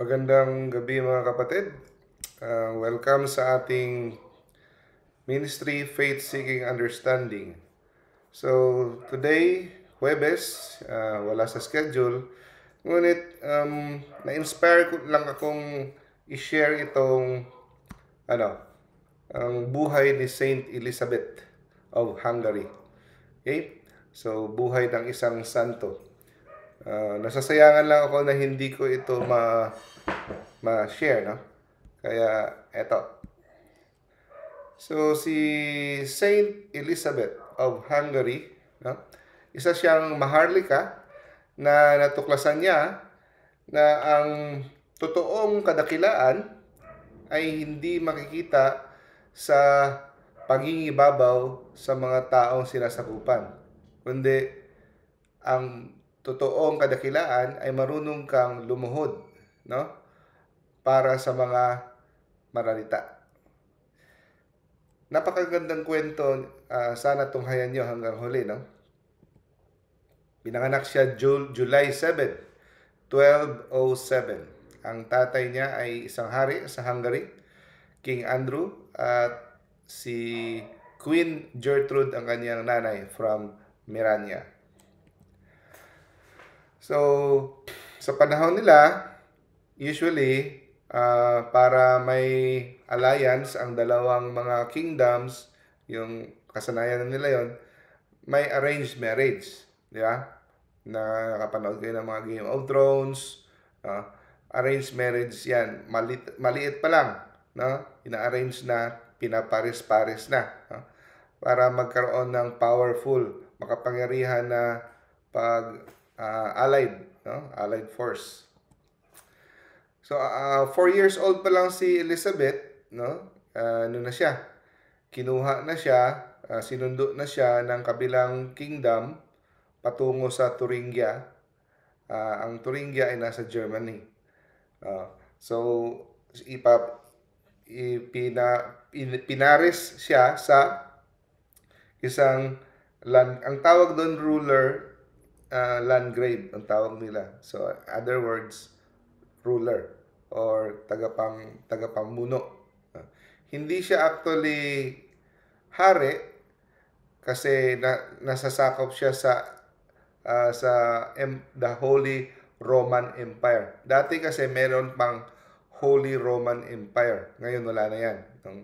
Magandang gabi mga kapatid. Welcome sa ating Ministry Faith Seeking Understanding. So, today, Huwebes, wala sa schedule. Ngunit, na-inspire ko lang akong i-share itong ang buhay ni Saint Elizabeth of Hungary. Okay? So, buhay ng isang santo. Nasasayangan lang ako na hindi ko ito ma-share, no? Kaya, eto. So, si Saint Elizabeth of Hungary, no? Isa siyang maharlika na natuklasan niya na ang totoong kadakilaan ay hindi makikita sa pangingibabaw sa mga taong sinasakupan, kundi ang totoong kadakilaan ay marunong kang lumuhod, no? Para sa mga mararita. Napakagandang kwento, sana tunghayan nyo hanggang huli, no? Pinanganak siya July 7, 1207. Ang tatay niya ay isang hari sa Hungary, King Andrew, at si Queen Gertrude ang kanyang nanay from Mirania. So, sa panahon nila, usually, para may alliance ang dalawang mga kingdoms, yung kasanayan nila yon, may arranged marriage. Di ba? Nakapanood kayo ng mga Game of Thrones. Arranged marriage yan. Maliit pa lang. No? Ina-arrange na, pinaparis-paris na. No? Para magkaroon ng powerful, makapangyarihan na allied, no? Allied force. So, 4 years old pa lang si Elizabeth, no? Ano na siya? Kinuha na siya, sinundo na siya ng kabilang kingdom patungo sa Thuringia. Ang Thuringia ay nasa Germany. So, pinaris siya sa isang ang tawag doon ruler, landgrave ang tawag nila. So, other words, ruler or tagapamuno. Hindi siya actually hari kasi nasasakop siya sa the Holy Roman Empire. Dati kasi meron pang Holy Roman Empire. Ngayon wala na yan.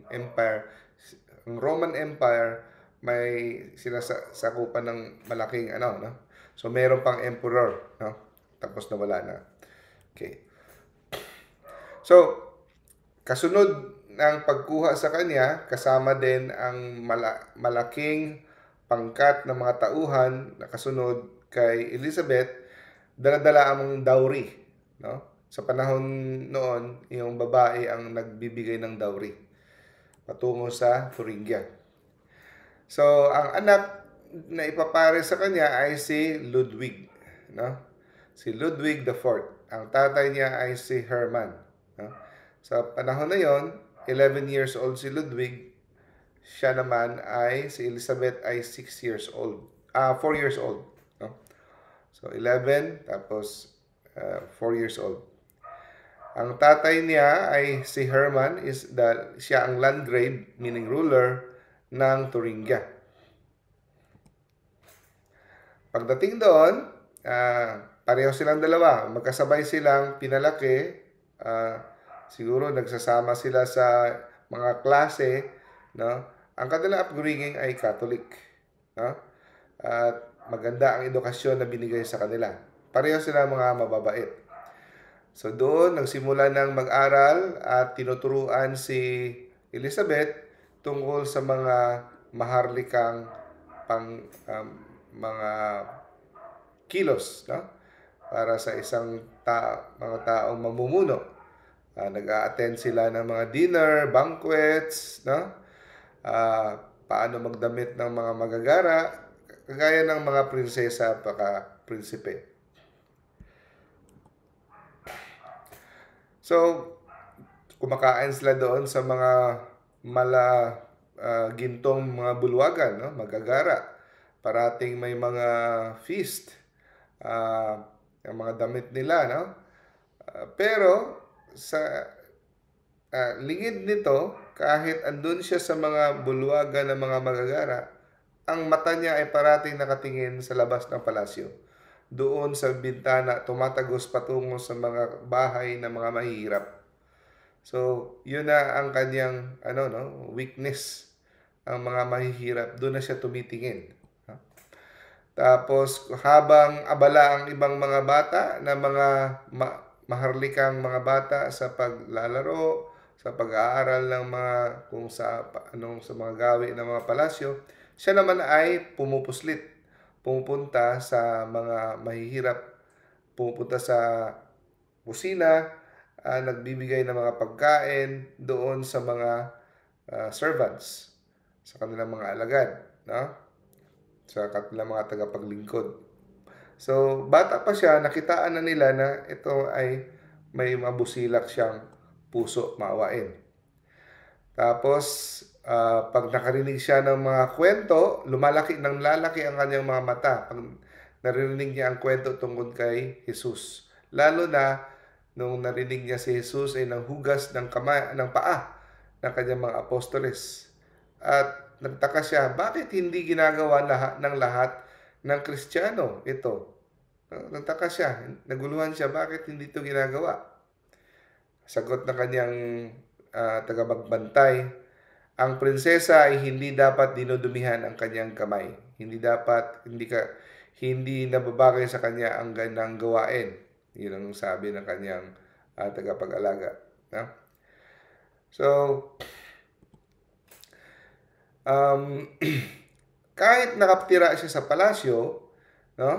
Ang Roman Empire may sinasakupan ng malaking no? So meron pang emperor, no? Tapos nawala na. Okay. So, kasunod ng pagkuha sa kanya, kasama din ang malaking pangkat ng mga tauhan na kasunod kay Elizabeth, dala-dala ang dowry, no? Sa panahon noon, yung babae ang nagbibigay ng dowry patungo sa Thuringia. So, ang anak na ipapare sa kanya ay si Ludwig, no? Si Ludwig IV. Ang tatay niya ay si Herman, no? Sa panahon na yon, 11 years old si Ludwig. Siya naman ay, si Elizabeth ay 6 years old. 4 years old, no? So, 11, tapos 4 years old. Ang tatay niya ay si Herman, siya ang landgrave, meaning ruler, ng Thuringia. Pagdating doon, pareho silang dalawa. Magkasabay silang pinalaki. Siguro nagsasama sila sa mga klase, no? Ang kanilang upbringing ay Catholic, no? At maganda ang edukasyon na binigay sa kanila. Pareho sila mga mababait. So doon nagsimula ng mag-aral at tinuturuan si Elizabeth tungkol sa mga maharlikang mga kilos, no? Para sa isang mga taong mamumuno. Nag-a-attend sila ng mga dinner, banquets, no? Paano magdamit ng mga magagara, kagaya ng mga prinsesa at prinsipe. So, kumakain sila doon sa mga gintong mga bulwagan, no? Magagara. Parating may mga feast. Ang mga damit nila, no? Pero sa lingid nito, kahit andun siya sa mga bulwagan ng mga magagara, ang mata niya ay parating nakatingin sa labas ng palasyo. Doon sa bintana, tumatagos patungo sa mga bahay ng mga mahihirap. So, yun na ang kanyang weakness. Ang mga mahihirap, doon na siya tumitingin. Tapos, habang abala ang ibang mga bata na mga maharlikang mga bata sa paglalaro, sa pag-aaral ng mga sa mga gawi ng mga palasyo, siya naman ay pumupuslit, pumupunta sa mga mahihirap, pumupunta sa kusina, nagbibigay ng mga pagkain doon sa mga servants, sa kanilang mga alagad, no? Sa kanilang mga tagapaglingkod. So, bata pa siya, nakitaan na nila na ito ay may mabusilak siyang puso maawain. Tapos, pag nakarinig siya ng mga kwento, lalaki ang kanyang mga mata pag narinig niya ang kwento tungkol kay Jesus. Lalo na nung narinig niya si Jesus ay nanghugas ng paa ng kanyang mga apostoles. At nagtaka siya, bakit hindi ginagawa lahat ng Kristiyano ito? Nagtaka siya, naguluhan siya, bakit hindi ito ginagawa? Sagot ng kanyang tagapagbantay, ang prinsesa ay hindi dapat dinudumihan ang kanyang kamay. Hindi nababagay sa kanya ang ganang gawain. Yun ang sabi ng kanyang tagapag-alaga. No? So, kahit nakatira siya sa palasyo, no?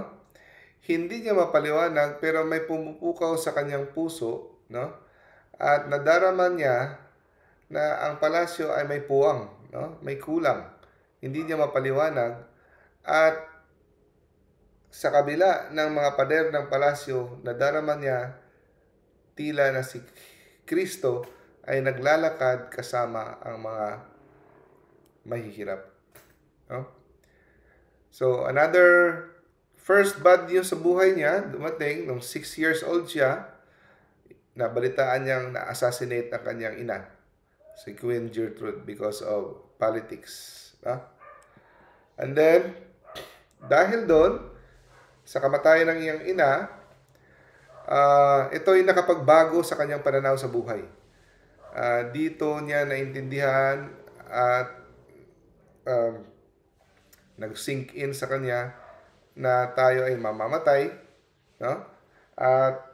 Hindi niya mapaliwanag pero may pumupukaw sa kanyang puso, no? At nadarama niya na ang palasyo ay may puwang, no? May kulang. Hindi niya mapaliwanag at sa kabila ng mga pader ng palasyo, nadarama niya tila na si Kristo ay naglalakad kasama ang mga mahihirap. No? So, another first bad news sa buhay niya, dumating nung 6 years old siya, nabalitaan niyang na-assassinate ang kanyang ina, si Queen Gertrude, because of politics. No? And then, dahil doon, sa kamatayan ng iyang ina, ito ay nakapagbago sa kanyang pananaw sa buhay. Dito niya naintindihan at nag-sink in sa kanya na tayo ay mamamatay, no? At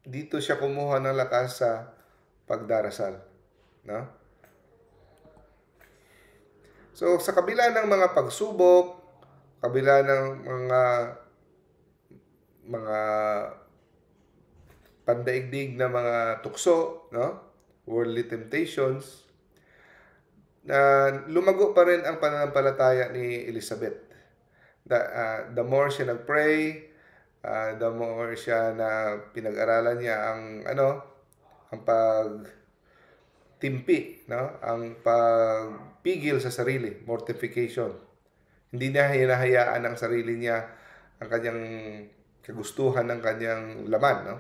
dito siya kumuha ng lakas sa pagdarasal, no? So, sa kabila ng mga pagsubok, kabila ng mga pandaigdig na mga tukso, no? Worldly temptations, lumago pa rin ang pananampalataya ni Elizabeth. The more siya nag-pray, the more siya na pinag-aralan niya ang pagtimpi, no? Ang pagpigil sa sarili, mortification. Hindi niya hinahayaan ang sarili niya, ang kanyang kagustuhan ng kanyang laman, no?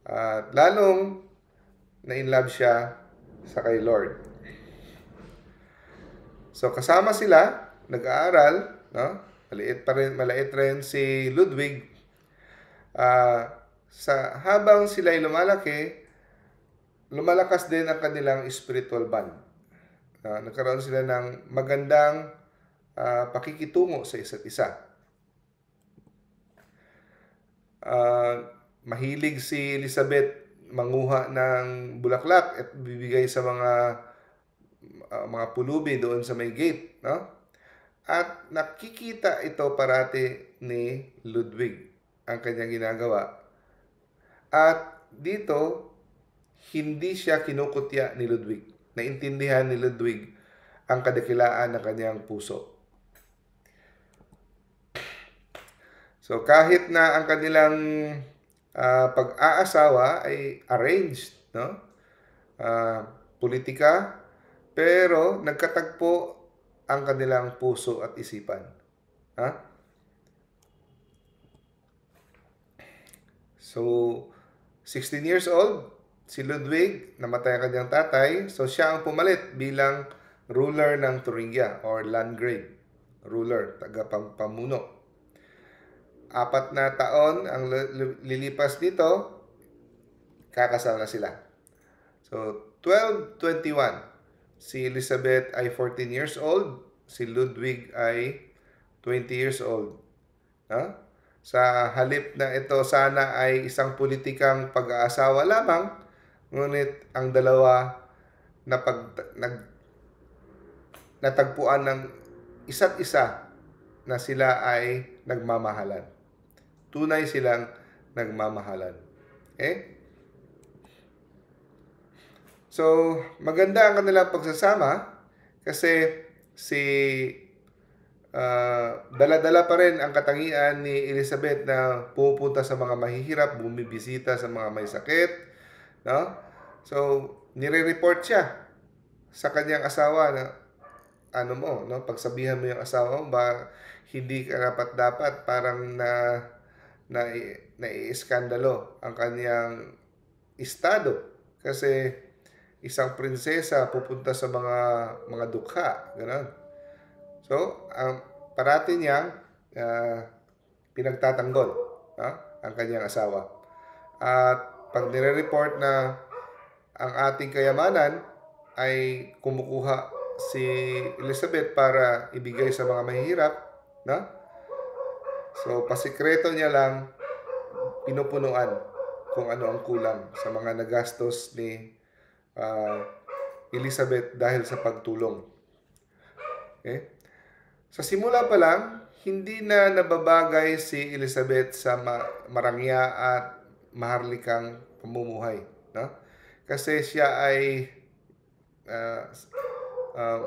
At lalong na-inlove siya sa kay Lord. So kasama sila, nag-aaral, no? Maliit rin si Ludwig. Habang sila ay lumalakas din ang kanilang spiritual bond. Nagkaroon sila ng magandang pakikitungo sa isa't isa. Mahilig si Elizabeth manguha ng bulaklak at bibigay sa mga pulubi doon sa may gate, no? At nakikita ito parati ni Ludwig ang kanyang ginagawa. At dito, hindi siya kinukutya ni Ludwig. Naintindihan ni Ludwig ang kadakilaan ng kanyang puso. So kahit na ang kanilang pag-aasawa ay arranged, no? Politika, pero nagkatagpo ang kanilang puso at isipan. So, 16 years old, si Ludwig, namatay ang kanyang tatay, so siya ang pumalit bilang ruler ng Thuringia or Landgrave, ruler, tagapamuno. 4 na taon ang lilipas dito, kakasal na sila. So, 1221, si Elizabeth ay 14 years old, si Ludwig ay 20 years old. No? Sa halip na ito sana ay isang politikang pag-aasawa lamang, ngunit ang dalawa natagpuan ng isa't isa na sila ay nagmamahalan. Tunay silang nagmamahalan. Okay? So, maganda ang kanilang pagsasama kasi dala-dala pa rin ang katangian ni Elizabeth na pupunta sa mga mahihirap, bumibisita sa mga may sakit, no? So, nire-report siya sa kanyang asawa na pagsabihan mo yung asawa mo ba hindi ka dapat parang naiiskandalo ang kanyang estado kasi isang prinsesa pupunta sa mga dukha, gano'n. So, parati niyang pinagtatanggol ang kanyang asawa. At pag nire-report na ang ating kayamanan ay kumukuha si Elizabeth para ibigay sa mga mahihirap, no? So, pasikreto niya lang pinupunuan kung ano ang kulang sa mga nagastos ni Elizabeth dahil sa pagtulong. Okay? Sa simula pa lang, hindi na nababagay si Elizabeth sa marangya at maharlikang pamumuhay. No? Kasi siya ay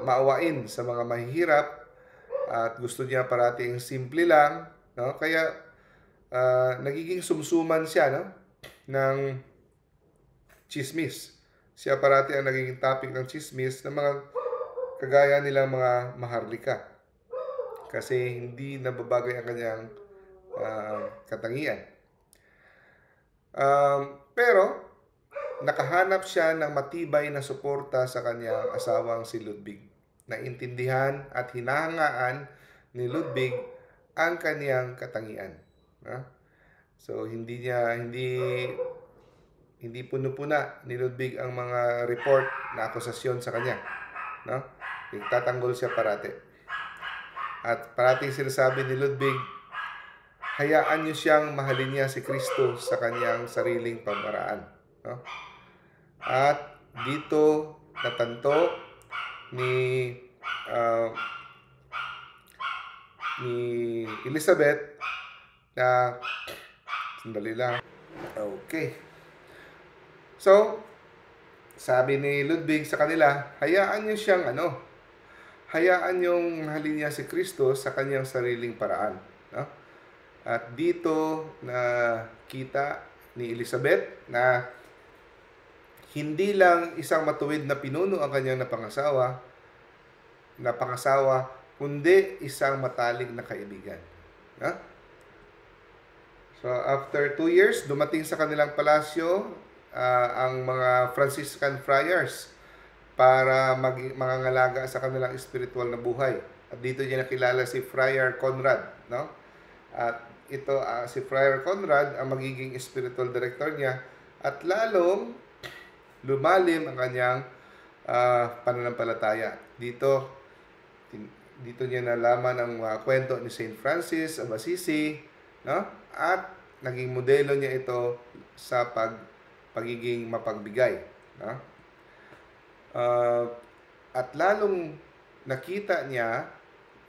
maawain sa mga mahihirap at gusto niya parating simple lang. No? Kaya nagiging sumsuman siya, no? ng chismis. Siya parati ang nagiging topic ng chismis ng mga kagaya nilang mga maharlika. Kasi hindi nababagay ang kanyang katangian. Pero, nakahanap siya ng matibay na suporta sa kanyang asawang si Ludwig. Naintindihan at hinahangaan ni Ludwig ang kanyang katangian. So, hindi puno-puna ni Ludwig ang mga report na akusasyon sa kanya. No? Nagtatanggol siya parati. At parating sinasabi ni Ludwig, hayaan niyo siyang mahalin niya si Kristo sa kanyang sariling pamaraan. No? At dito natanto ni Elizabeth na sandali lang. Okay. So, sabi ni Ludwig sa kanila, hayaan niyo siyang hayaan niyong mahalin niya si Kristo sa kanyang sariling paraan. No? At dito na kita ni Elizabeth na hindi lang isang matuwid na pinuno ang kanyang napangasawa, kundi isang matalik na kaibigan. No? So, after 2 years, dumating sa kanilang palasyo ang mga Franciscan friars para mangangalaga sa kanilang spiritual na buhay. At dito niya nakilala si Friar Conrad, no? At ito si Friar Conrad ang magiging spiritual director niya at lalong lumalim ang kanyang pananampalataya. Dito niya nalaman ang kwento ni Saint Francis of Assisi, no? At naging modelo niya ito sa pagiging mapagbigay, no? At lalong nakita niya,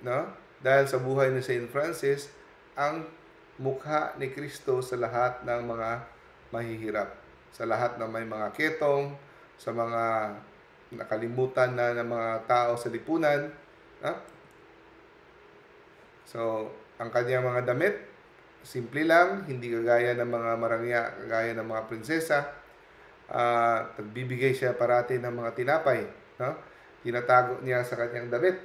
no, dahil sa buhay ni Saint Francis, ang mukha ni Kristo sa lahat ng mga mahihirap, sa lahat ng may mga ketong, sa mga nakalimutan na ng mga tao sa lipunan. No? So, ang kanyang mga damit, simple lang, hindi kagaya ng mga marangya, kagaya ng mga prinsesa. Nagbibigay siya parati ng mga tinapay, no? Tinatago niya sa kanyang damit.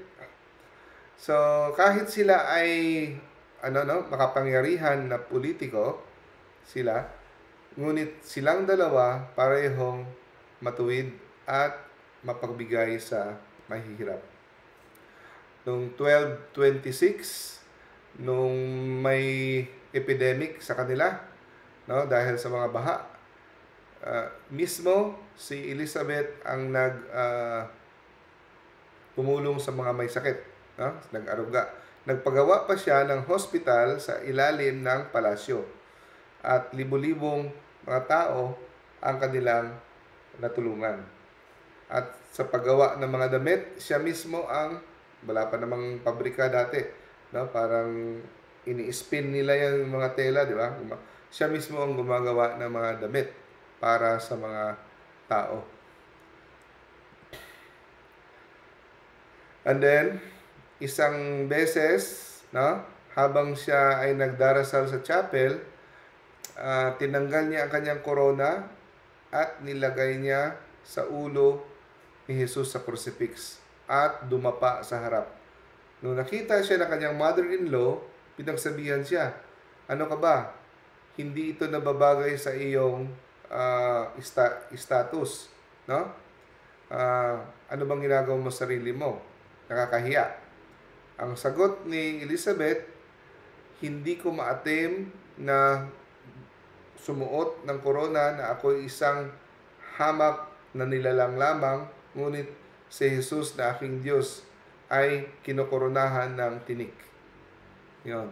So, kahit sila ay makapangyarihan na politiko, sila Ngunit silang dalawa parehong matuwid at mapagbigay sa mahihirap. Noong 1226, nung may epidemic sa kanila, no, dahil sa mga baha, mismo si Elizabeth ang tumulong sa mga may sakit, no? Nag-aruga. Nagpagawa pa siya ng hospital sa ilalim ng palasyo at libo-libong mga tao ang kanilang natulungan. At sa paggawa ng mga damit, siya mismo ang, wala pa namang pabrika dati, no? Parang ini-spin nila yung mga tela, di ba? Siya mismo ang gumagawa ng mga damit para sa mga tao. And then, isang beses, no, habang siya ay nagdarasal sa chapel, tinanggal niya ang kanyang corona at nilagay niya sa ulo ni Jesus sa crucifix at dumapa sa harap. Nung nakita siya ng kanyang mother-in-law, pinagsabihan siya, ano ka ba? Hindi ito nababagay sa iyong status, no? Ano bang ginagawa mo sa sarili mo? Nakakahiya. Ang sagot ni Elizabeth, hindi ko maatim na sumuot ng korona na ako isang hamak na nilalang lamang, ngunit si Jesus na aking Diyos ay kinokoronahan ng tinik. Yun.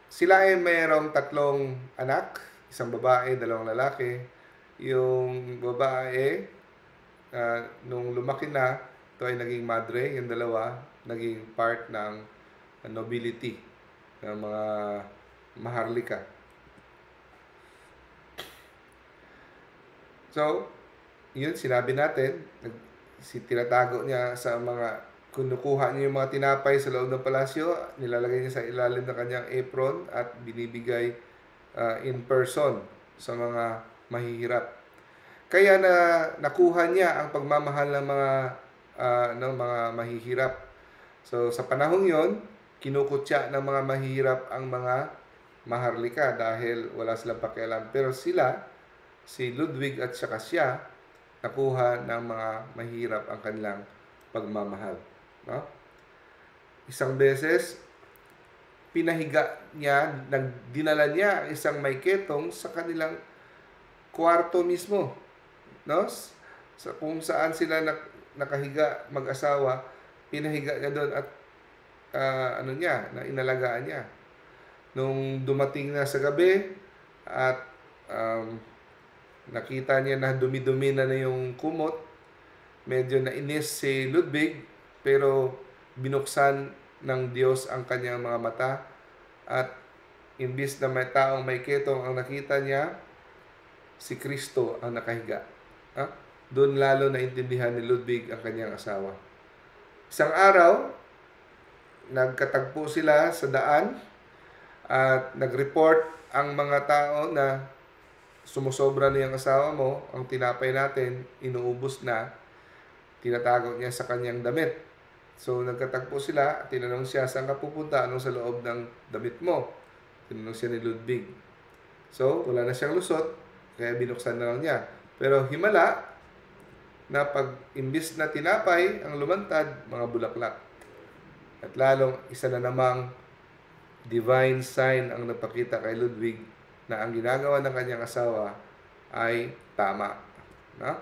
Sila ay mayroong 3 anak, isang babae, 2 lalaki. Yung babae, nung lumaki na, ito ay naging madre, yung 2, naging part ng nobility, ng mga maharlika. So, yun, sinabi natin, tinatago niya sa mga, kinukuha niya yung mga tinapay sa loob ng palasyo, nilalagay niya sa ilalim ng kanyang apron at binibigay in person sa mga mahihirap. Kaya nakuha niya ang pagmamahal ng mga mahihirap. So sa panahong 'yon, kinukutya ng mga mahihirap ang mga maharlika dahil wala silang pakialam. Pero sila, si Ludwig at saka siya, nakuha ng mga mahihirap ang kanilang pagmamahal. No? Isang beses, pinahiga niya, dinala niya isang may ketong sa kanilang kwarto mismo, no? Kung saan sila nakahiga mag-asawa, pinahiga niya doon at inalagaan niya. Nung dumating na sa gabi at nakita niya na dumi-dumi na yung kumot, medyo nainis si Ludwig, pero binuksan ng Diyos ang kanyang mga mata at imbis na may taong may ketong ang nakita niya, si Kristo ang nakahiga. Doon lalo naintindihan ni Ludwig ang kanyang asawa. Isang araw, nagkatagpo sila sa daan at nag-report ang mga tao na sumusobra na yung asawa mo, ang tinapay natin, inuubos na, tinatago niya sa kanyang damit. So, nagkatagpo sila, tinanong siya, saan ka pupunta? Anong sa loob ng damit mo? Tinanong siya ni Ludwig. So, wala na siyang lusot, kaya binuksan na lang niya. Pero himala, na pag imbis na tinapay ang lumantad, mga bulaklak. At lalong isa na namang divine sign ang napakita kay Ludwig na ang ginagawa ng kanyang asawa ay tama. No?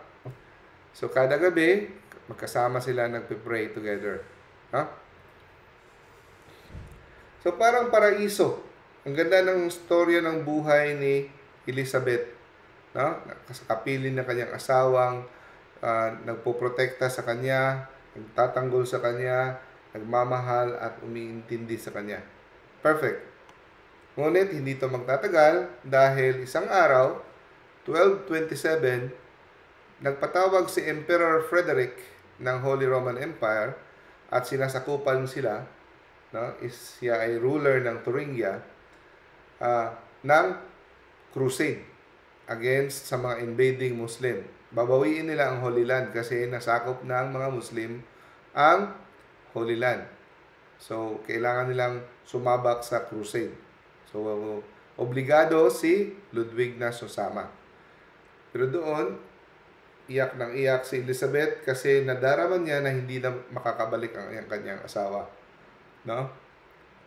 So, kada gabi, magkasama sila nagpe-pray together. No? So, parang paraiso. Ang ganda ng storya ng buhay ni Elizabeth. No? Kasakapilin ng kanyang asawang nagpoprotekta sa kanya, nagtatanggol sa kanya, nagmamahal at umiintindi sa kanya. Perfect. Ngunit hindi ito magtatagal dahil isang araw, 1227, nagpatawag si Emperor Frederick ng Holy Roman Empire at sinasakupan sila, no? Siya ay ruler ng Thuringia, ng crusade against sa mga invading Muslim. Babawiin nila ang Holy Land kasi nasakop ng mga Muslim ang Holy Land. So, kailangan nilang sumabak sa crusade. So, obligado si Ludwig na susama. Pero doon, iyak ng iyak si Elizabeth kasi nadarama niya na hindi na makakabalik ang kanyang asawa. No?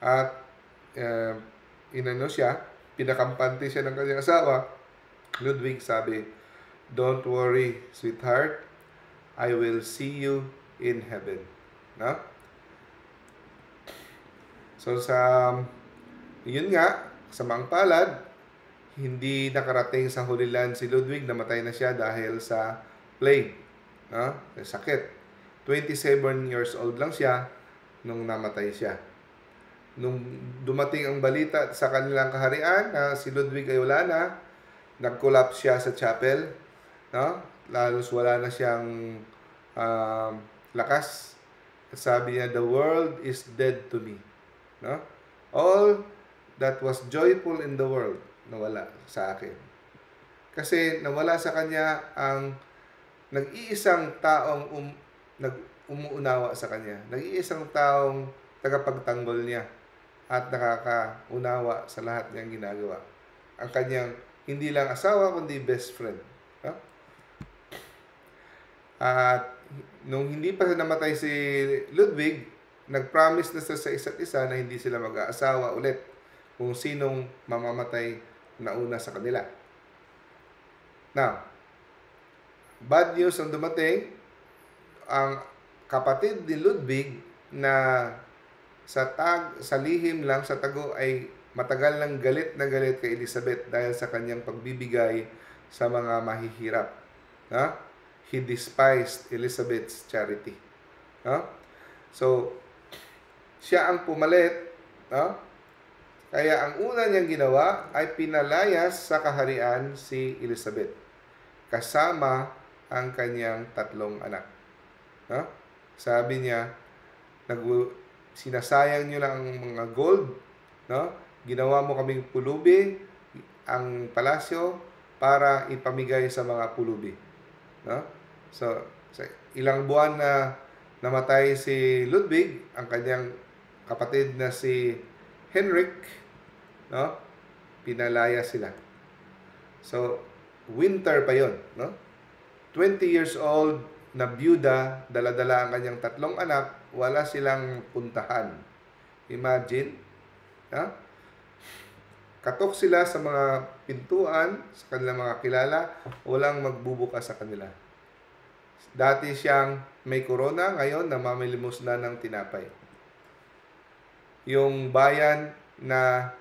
At inano siya, pinakampante siya ng kanyang asawa. Ludwig sabi, "Don't worry, sweetheart. I will see you in heaven." No? So yun nga, sa palad, hindi nakarating sa Holy Land si Ludwig, namatay na siya dahil sa plague, no? Sakit. 27 years old lang siya nung namatay siya. Nung dumating ang balita sa kanilang kaharian na si Ludwig ay wala na, nag-collapse siya sa chapel, no? Lalos wala na siyang lakas. Sabi niya, "The world is dead to me." No? All that was joyful in the world, nawala sa akin. Kasi nawala sa kanya ang nag-iisang taong umuunawa sa kanya. Nag-iisang taong tagapagtanggol niya at nakakaunawa sa lahat niyang ginagawa. Ang kanyang hindi lang asawa, kundi best friend. No? At nung hindi pa namatay si Ludwig, nag-promise na sa isa't isa na hindi sila mag-aasawa ulit kung sinong mamamatay na una sa kanila. Now, bad news ang dumating. Ang kapatid ni Ludwig na sa lihim lang, sa tago, ay matagal nang galit na galit kay Elizabeth dahil sa kanyang pagbibigay sa mga mahihirap. No? He despised Elizabeth's charity. No? So, siya ang pumalit. No? Kaya ang una niyang ginawa ay pinalayas sa kaharian si Elizabeth kasama ang kanyang 3 anak. No? Sabi niya, sinasayang niyo lang ang mga gold, no? Ginawa mo kaming pulubi ang palasyo para ipamigay sa mga pulubi. No? So, sa ilang buwan na namatay si Ludwig, ang kanyang kapatid na si Henrik, no? Pinalaya sila. So, winter pa yon, no? 20 years old na byuda, dala-dala ang kanyang 3 anak, wala silang puntahan. Imagine, no? Katok sila sa mga pintuan, sa kanilang mga kilala, walang magbubukas sa kanila. Dati siyang may corona, ngayon namamilimos na ng tinapay. Yung bayan na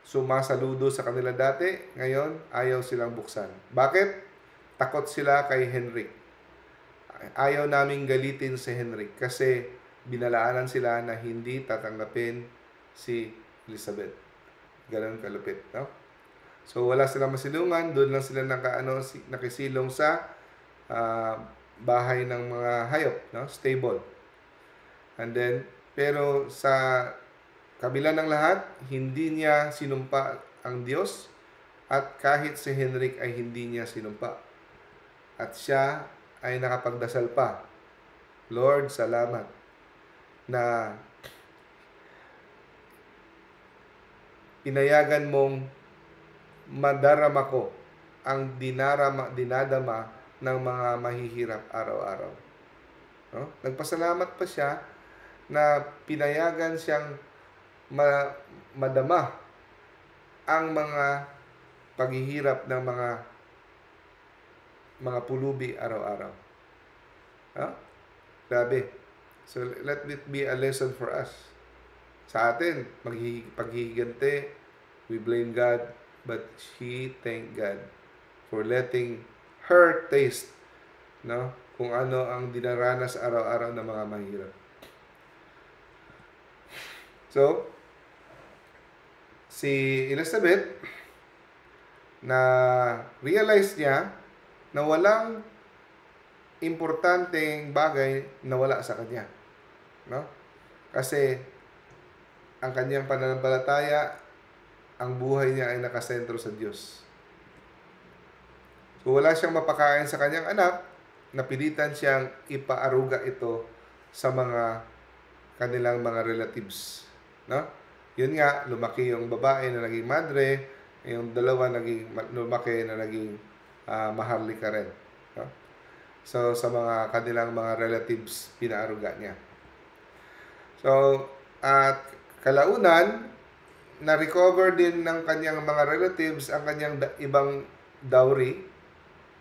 sumasaludo sa kanila dati, ngayon ayaw silang buksan. Bakit? Takot sila kay Henrik. Ayaw naming galitin si Henrik kasi binalaanan sila na hindi tatanggapin si Elizabeth. Ganun kalupit, no? So wala silang masilungan, doon lang sila nakisilong sa bahay ng mga hayop, no? Stable. And then, pero sa kabila ng lahat, hindi niya sinumpa ang Diyos at kahit si Henrik ay hindi niya sinumpa. At siya ay nakapagdasal pa, "Lord, salamat na pinayagan mong madarama ko ang dinadama ng mga mahihirap araw-araw." No? Nagpasalamat pa siya na pinayagan siyang madama ang mga paghihirap ng mga pulubi araw-araw. No? Grabe. So, let it be a lesson for us. Sa atin, paghihiganti, we blame God, but she thank God for letting her taste, no, kung ano ang dinaranas araw-araw ng mga mahirap. So, si Elizabeth, na realize niya na walang importanteng bagay na wala sa kanya. No? Kasi ang kanyang pananampalataya, ang buhay niya ay nakasentro sa Diyos. So wala siyang mapakain sa kanyang anak, napilitan siyang ipaaruga ito sa mga kanilang mga relatives. No? Yun nga, lumaki yung babae na naging madre, Yung dalawa naging lumaki na naging maharlika rin. No? So, sa mga kanilang mga relatives, pinaaruga niya. So, at kalaunan, na-recover din ng kanyang mga relatives ang kanyang ibang dowry.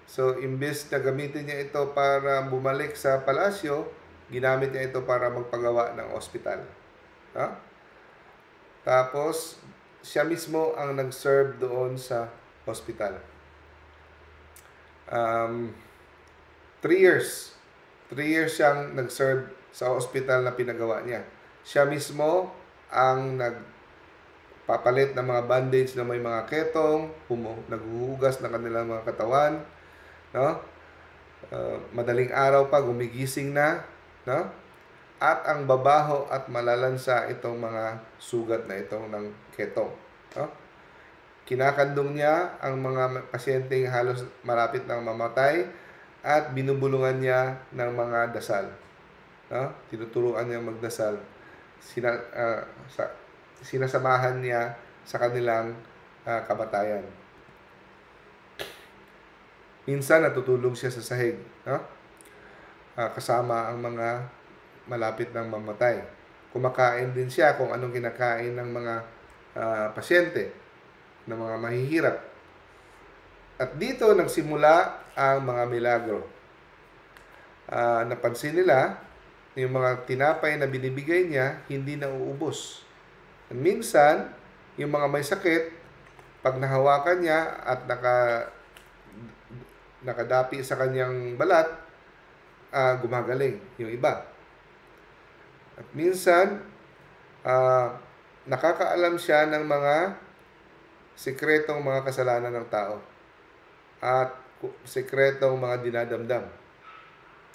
So, imbes na gamitin niya ito para bumalik sa palasyo, ginamit niya ito para magpagawa ng ospital. No? Tapos, siya mismo ang nag-serve doon sa hospital. 3 years. 3 years siyang nag-serve sa hospital na pinagawa niya. Siya mismo ang nagpapalit ng mga bandage na may mga ketong, naghuhugas ng kanilang mga katawan, no? Madaling araw pa, gumigising na, no? At ang babaho at malalansa itong mga sugat na itong ng ketong, no? Kinakandong niya ang mga pasyenteng halos malapit ng mamatay at binubulungan niya ng mga dasal. No? Tinuturuan niya magdasal. Sinasamahan niya sa kanilang kamatayan. Minsan natutulog siya sa sahig, no? Kasama ang mga malapit ng mamatay. Kumakain din siya kung anong kinakain ng mga pasyente, ng mga mahihirap. At dito nagsimula ang mga milagro. Napansin nila, yung mga tinapay na binibigay niya, hindi na uubos. At minsan, yung mga may sakit, pag nahawakan niya at nakadapi sa kanyang balat, gumagaling yung iba. At minsan, nakakaalam siya ng mga sikretong mga kasalanan ng tao at sikretong mga dinadamdam.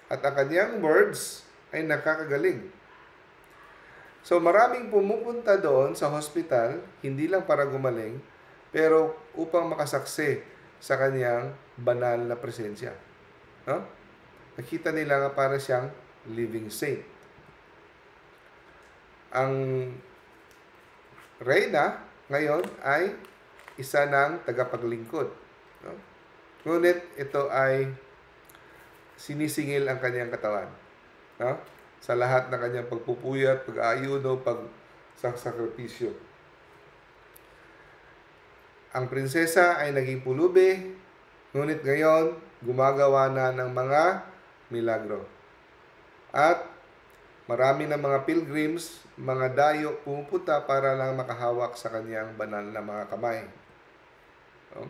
At ang kanyang words ay nakakagaling. So maraming pumupunta doon sa hospital, hindi lang para gumaling, pero upang makasaksi sa kanyang banal na presensya. No? Nakita nila nga para siyang living saint. Ang reyna ngayon ay isa ng tagapaglingkod. No? Ngunit ito ay sinisingil ang kanyang katawan. No? Sa lahat ng kanyang pagpupuyat, pag-aayuno, pagsakripisyo. Ang prinsesa ay naging pulubi, ngunit ngayon gumagawa na ng mga milagro. At marami ng mga pilgrims, mga dayo, pumupunta para lang makahawak sa kanyang banal na mga kamay. No?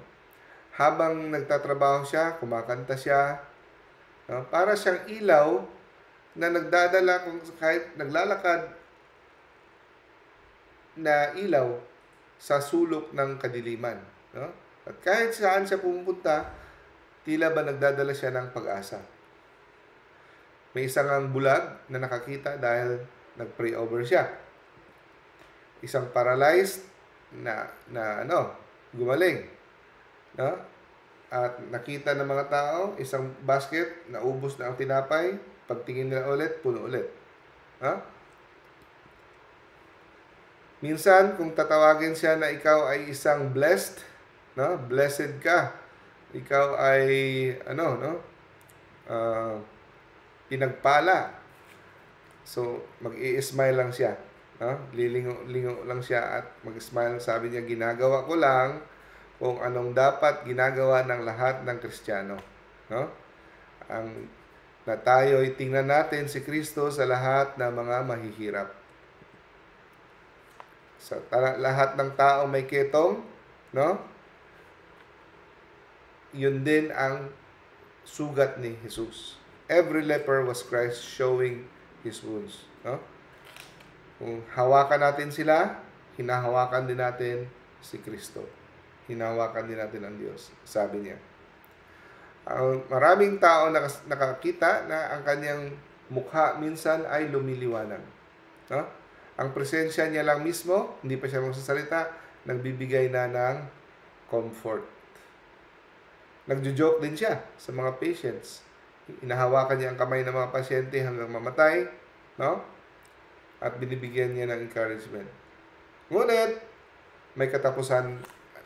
Habang nagtatrabaho siya, kumakanta siya, no? Para siyang ilaw na nagdadala kung kahit naglalakad na ilaw sa sulok ng kadiliman. No? At kahit saan siya pumupunta, tila ba nagdadala siya ng pag-asa. May isang ang bulag na nakakita dahil nag-pray over siya. Isang paralyzed na gumaling. No? At nakita ng mga tao, isang basket, naubos na ang tinapay, pagtingin nila ulit, puno ulit. No? Minsan, kung tatawagin siya na ikaw ay isang blessed, no? Blessed ka. Ikaw ay, pinagpala. So, mag-i-smile lang siya. No? Lilingo lang siya at mag-smile. Sabi niya, ginagawa ko lang kung anong dapat ginagawa ng lahat ng Kristiyano. No? Na tayo'y tingnan natin si Kristo sa lahat ng mga mahihirap. Sa lahat ng tao may ketong, no? Yun din ang sugat ni Jesus. Every leper was Christ showing His wounds. No? Kung hawakan natin sila, hinahawakan din natin si Kristo. Hinahawakan din natin ang Diyos. Sabi niya. Maraming tao nakakita na ang kanyang mukha minsan ay lumiliwanag. No? Ang presensya niya lang mismo, hindi pa siya magsasalita, nagbibigay na ng comfort. Nagjo-joke din siya sa mga patients. Inahawakan niya ang kamay ng mga pasyente hanggang mamatay, no? At binibigyan niya ng encouragement. Ngunit, may katapusan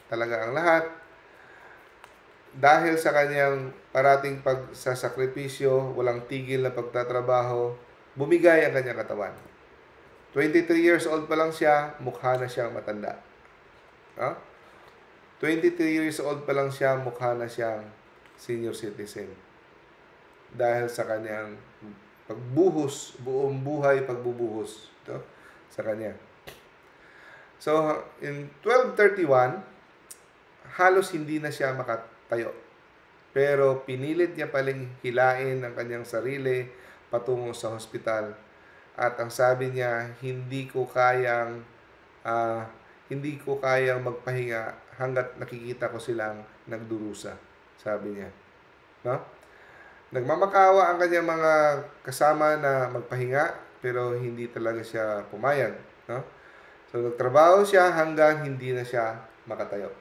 talaga ang lahat. Dahil sa kanyang parating pagsasakripisyo, walang tigil na pagtatrabaho, bumigay ang kanyang katawan. 23 years old pa lang siya, mukha na siyang matanda. 23 years old pa lang siya, mukha na siyang senior citizen. Dahil sa kanyang pagbuhos, buong buhay pagbubuhos sa kanya. So, in 1231, halos hindi na siya makatayo. Pero pinilit niya paling hilain ang kanyang sarili patungo sa hospital. At ang sabi niya, hindi ko kayang magpahinga hanggat nakikita ko silang nagdurusa, sabi niya. No? Nagmamakawa ang kanyang mga kasama na magpahinga, pero hindi talaga siya pumayag. No? So, nagtrabaho siya hanggang hindi na siya makatayo.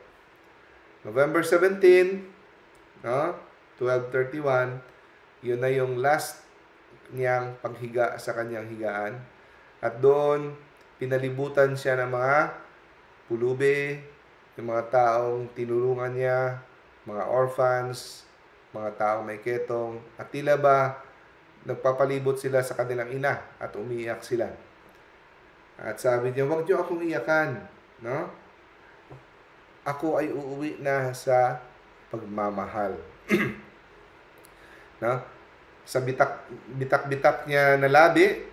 November 17, 1231, yun na yung last niyang paghiga sa kanyang higaan. At doon, pinalibutan siya ng mga pulubi, yung mga taong tinulungan niya, mga orphans, mga taong may ketong, at tila ba nagpapalibot sila sa kanilang ina at umiiyak sila. At sabi niya, "Huwag niyo akong iyakan, no? Ako ay uuwi na sa pagmamahal." No? Sa bitak-bitak niya na labi,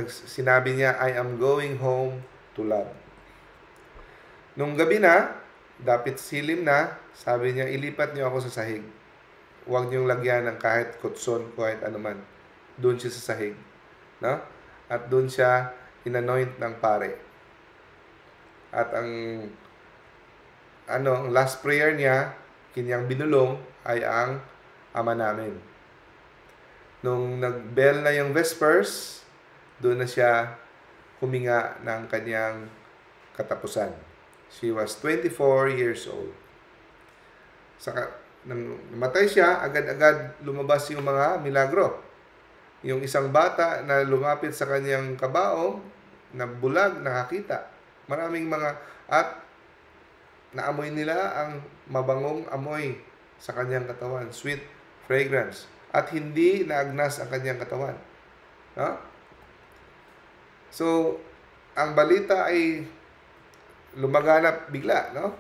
sinabi niya, "I am going home to love." Nung gabi na, dapit silim na, sabi niya, "Ilipat niyo ako sa sahig. Huwag niyong lagyan ng kahit kutson, kahit anuman." Doon siya sa sahig. No? At doon siya inanoint ng pare. At ang last prayer niya, kanyang binulong, ay ang Ama namin. Nung nag-bell na yung Vespers, doon na siya huminga ng kanyang katapusan. She was 24 years old. Nang namatay siya, agad-agad lumabas yung mga milagro. Yung isang bata na lumapit sa kanyang kabaong, na bulag, nakakita. Maraming at naamoy nila ang mabangong amoy sa kanyang katawan. Sweet fragrance. At hindi naagnas ang kanyang katawan. No? So, ang balita ay lumaganap bigla, no?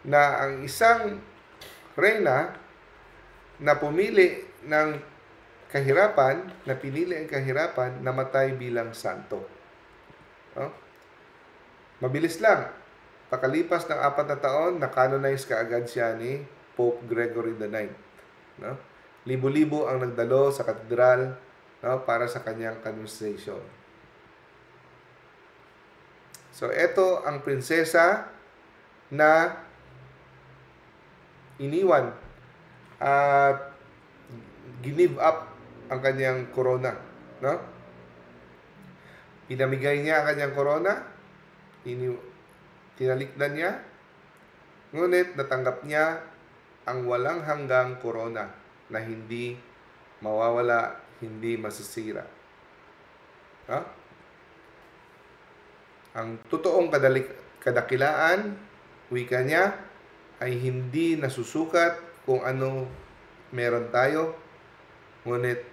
Na ang isang reyna na pinili ang kahirapan, namatay bilang santo. No? Mabilis lang. Pakalipas ng 4 na taon, na-canonize kaagad siya ni Pope Gregory IX. No? Libo-libo ang nagdalo sa katedral, no, para sa kanyang canonization. So, ito ang prinsesa na iniwan at give up ang kanyang corona. No? Pinamigay niya ang kanyang corona, tinalikdan niya, ngunit natanggap niya ang walang hanggang corona na hindi mawawala, hindi masisira. Ang totoong kadakilaan, wika niya, ay hindi nasusukat kung ano meron tayo, ngunit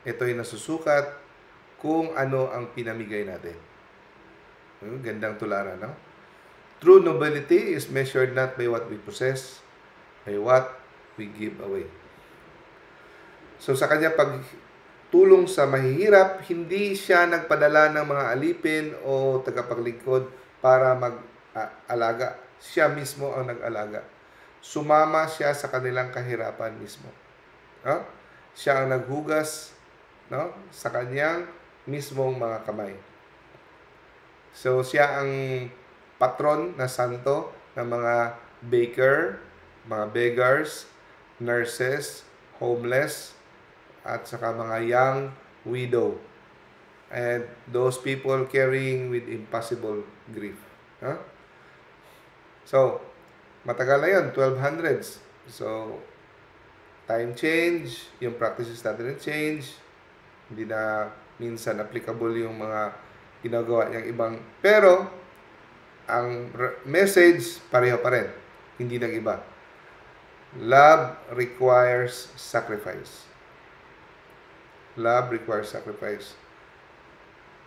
ito'y nasusukat kung ano ang pinamigay natin. Gandang tularan, no? True nobility is measured not by what we possess, by what we give away. So sa kanya pagtulong sa mahihirap, hindi siya nagpadala ng mga alipin o tagapaglingkod para mag-alaga. Siya mismo ang nag-alaga. Sumama siya sa kanilang kahirapan mismo. No? Siya ang naghugas, no, sa kanyang mismong mga kamay. So siya ang patron na santo ng mga baker, mga beggars, nurses, homeless, at saka mga young widow. And those people carrying with impossible grief. Huh? So, matagal na yun, 1200s. So, time change, yung practices natin change, hindi na minsan applicable yung mga ginagawa niyang ibang. Pero, ang message pareho pa rin. Hindi nag-iba. Love requires sacrifice. Love requires sacrifice.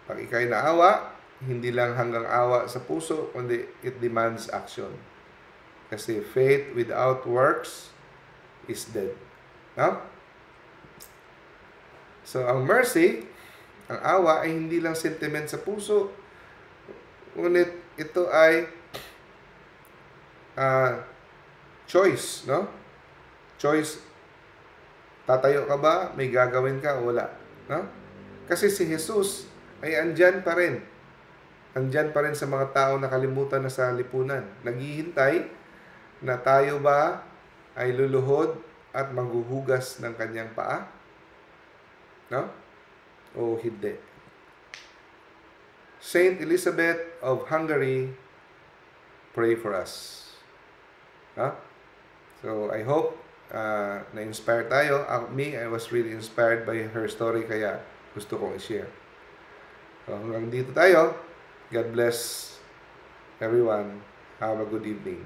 Pag ikaw'y naawa, hindi lang hanggang awa sa puso, kundi it demands action. Kasi faith without works is dead. No? So, ang mercy, ang awa ay hindi lang sentiment sa puso, ngunit ito ay choice, no? Choice. Tatayo ka ba? May gagawin ka o wala? No? Kasi si Jesus ay andyan pa rin. Andyan pa rin sa mga tao na kalimutan na sa lipunan. Naghihintay na tayo ba ay luluhod at maghuhugas ng kanyang paa? No? O hindi. Saint Elizabeth of Hungary, pray for us. No? So, I hope na-inspire tayo. I was really inspired by her story, kaya gusto kong i-share. So, hanggang dito tayo. God bless everyone. Have a good evening.